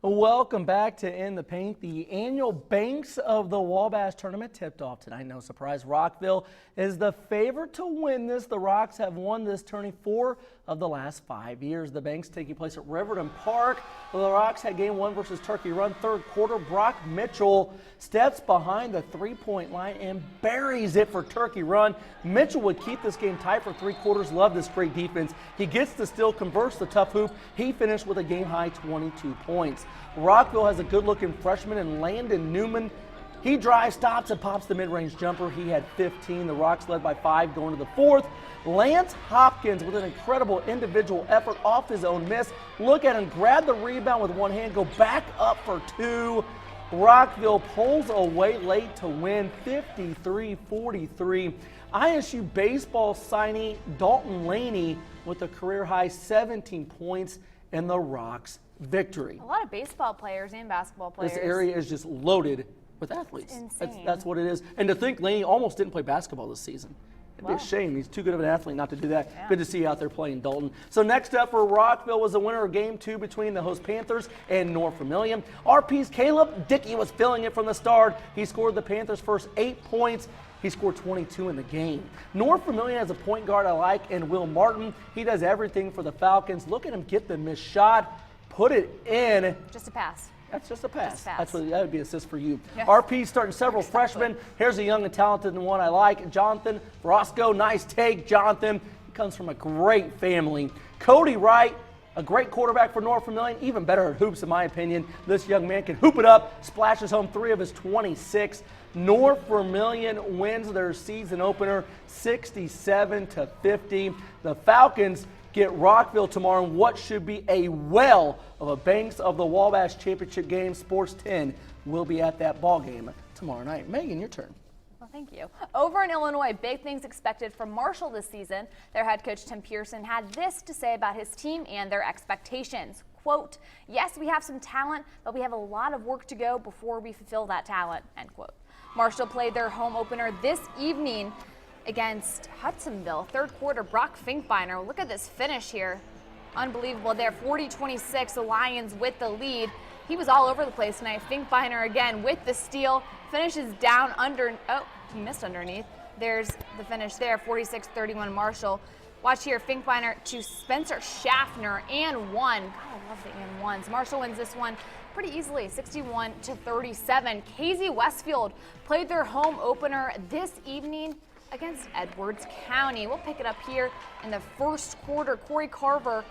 Welcome back to In the Paint. The annual Banks of the Wabash tournament tipped off tonight. No surprise, Rockville is the favorite to win this. The Rocks have won this tourney 4 of the last 5 years. The Banks taking place at Riverton Park. The Rocks had game 1 versus Turkey Run. Third quarter, Brock Mitchell steps behind the three-point line and buries it for Turkey Run. Mitchell would keep this game tight for 3 quarters. Love this great defense. He gets the steal, converts the tough hoop. He finished with a game-high 22 points. Rockville has a good-looking freshman in Landon Newman. He drives, stops, and pops the mid-range jumper. He had 15. The Rocks led by 5 going to the 4th. Lance Hopkins with an incredible individual effort off his own miss. Look at him, grab the rebound with one hand, go back up for 2. Rockville pulls away late to win 53-43. ISU baseball signee Dalton Laney with a career-high 17 points in the Rocks victory. A lot of baseball players and basketball players. This area is just loaded with athletes. It's insane. That's what it is. And to think Laney almost didn't play basketball this season. It'd be a shame. He's too good of an athlete not to do that. Yeah. Good to see you out there playing, Dalton. So next up for Rockville was the winner of Game 2 between the host Panthers and North Vermilion. RP's Caleb Dickey was filling it from the start. He scored the Panthers' first 8 points. He scored 22 in the game. North Vermilion has a point guard I like, and Will Martin. He does everything for the Falcons. Look at him get the missed shot, put it in. Just a pass. That's just a pass. That would be an assist for you. Yes. RP starting several freshmen. Here's a young and talented one I like, Jonathan Roscoe. Nice take, Jonathan. He comes from a great family. Cody Wright, a great quarterback for North Vermilion, even better at hoops in my opinion. This young man can hoop it up, splashes home 3 of his 26. North Vermilion wins their season opener 67-50. The Falcons get Rockville tomorrow in what should be a well of a Banks of the Wabash championship game. Sports 10 will be at that ball game tomorrow night. Megan, your turn. Well, thank you. Over in Illinois, big things expected from Marshall this season. Their head coach Tim Pearson had this to say about his team and their expectations. Quote, "Yes, we have some talent, but we have a lot of work to go before we fulfill that talent," end quote. Marshall played their home opener this evening against Hudsonville. Third quarter, Brock Finkbeiner. Look at this finish here. Unbelievable there, 40-26, the Lions with the lead. He was all over the place tonight. Finkbeiner again with the steal, finishes down under, oh, he missed underneath. There's the finish there, 46-31 Marshall. Watch here, Finkbeiner to Spencer Schaffner, and 1. God, I love the and 1s. Marshall wins this one pretty easily, 61-37. KZ Westfield played their home opener this evening against Edwards County. We'll pick it up here in the first quarter. Corey Carver,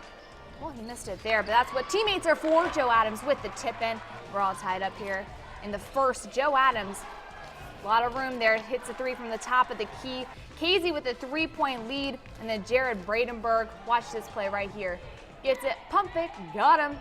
well, he missed it there, but that's what teammates are for. Joe Adams with the tip-in. We're all tied up here in the first. Joe Adams, a lot of room there, hits a 3 from the top of the key. Casey with a 3-point lead, and then Jared Bradenberg, watch this play right here. Gets it, pump it, got him.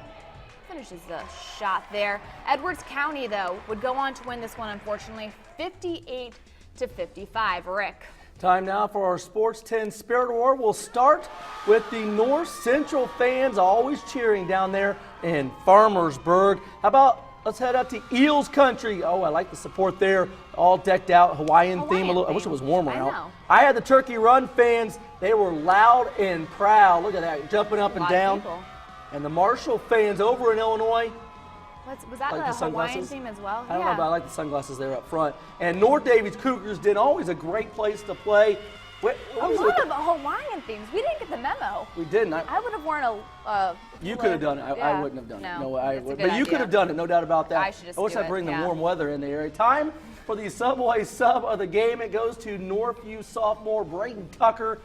Finishes the shot there. Edwards County, though, would go on to win this one, unfortunately, 58-55. Rick. Time now for our Sports 10 Spirit Award. We'll start with the North Central fans always cheering down there in Farmersburg. How about let's head up to Eels Country. Oh, I like the support there. All decked out, Hawaiian theme. I wish it was warmer out. I had the Turkey Run fans. They were loud and proud. Look at that, jumping up and down. And the Marshall fans over in Illinois. Was that like the Hawaiian theme as well? I don't know, but I like the sunglasses there up front. And North Davies Cougars did always a great place to play. A lot of Hawaiian themes. We didn't get the memo. We didn't. I would have worn a you could have done it. I wouldn't have done it. No, I would. But you idea. could have done it, no doubt about that. I wish I'd bring the warm weather in the area. Time for the Subway sub of the game. It goes to Northview sophomore Braden Tucker.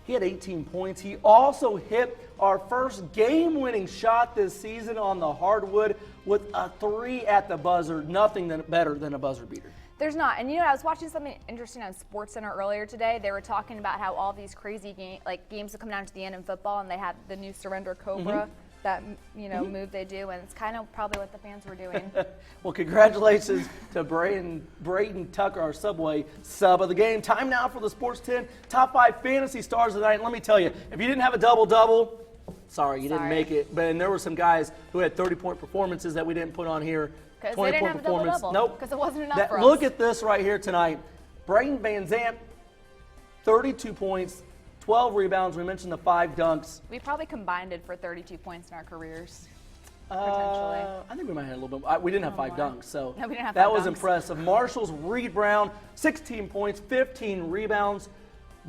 He had 18 points. He also hit our first game-winning shot this season on the hardwood with a 3 at the buzzer. Nothing better than a buzzer beater. There's not. And you know, I was watching something interesting on SportsCenter earlier today. They were talking about how all these crazy games that come down to the end in football, and they have the new Surrender Cobra, that move they do, and it's kind of probably what the fans were doing. Well, congratulations to Braden Tucker, our Subway sub of the game. Time now for the Sports 10 Top 5 Fantasy Stars of the night. And let me tell you, if you didn't have a double-double, sorry, you didn't make it. But there were some guys who had 30-point performances that we didn't put on here. Because they didn't have a double-double. Nope. Because it wasn't enough for us. Look at this right here tonight. Braden Van Zandt, 32 points, 12 rebounds. We mentioned the 5 dunks. We probably combined it for 32 points in our careers. potentially. I think we might have a little bit. We didn't have 5 more. dunks, so No, we didn't have that 5 was dunks. impressive. Marshall's Reed Brown, 16 points, 15 rebounds.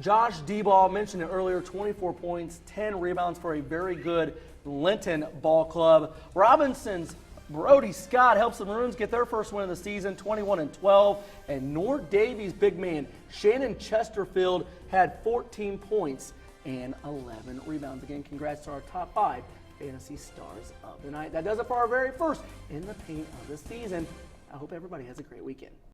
Josh D-Ball, mentioned it earlier, 24 points, 10 rebounds for a very good Linton ball club. Robinson's Brody Scott helps the Maroons get their first win of the season, 21-12. And Nord Davies' big man, Shannon Chesterfield, had 14 points and 11 rebounds. Again, congrats to our top 5 fantasy stars of the night. That does it for our very first In the Paint of the season. I hope everybody has a great weekend.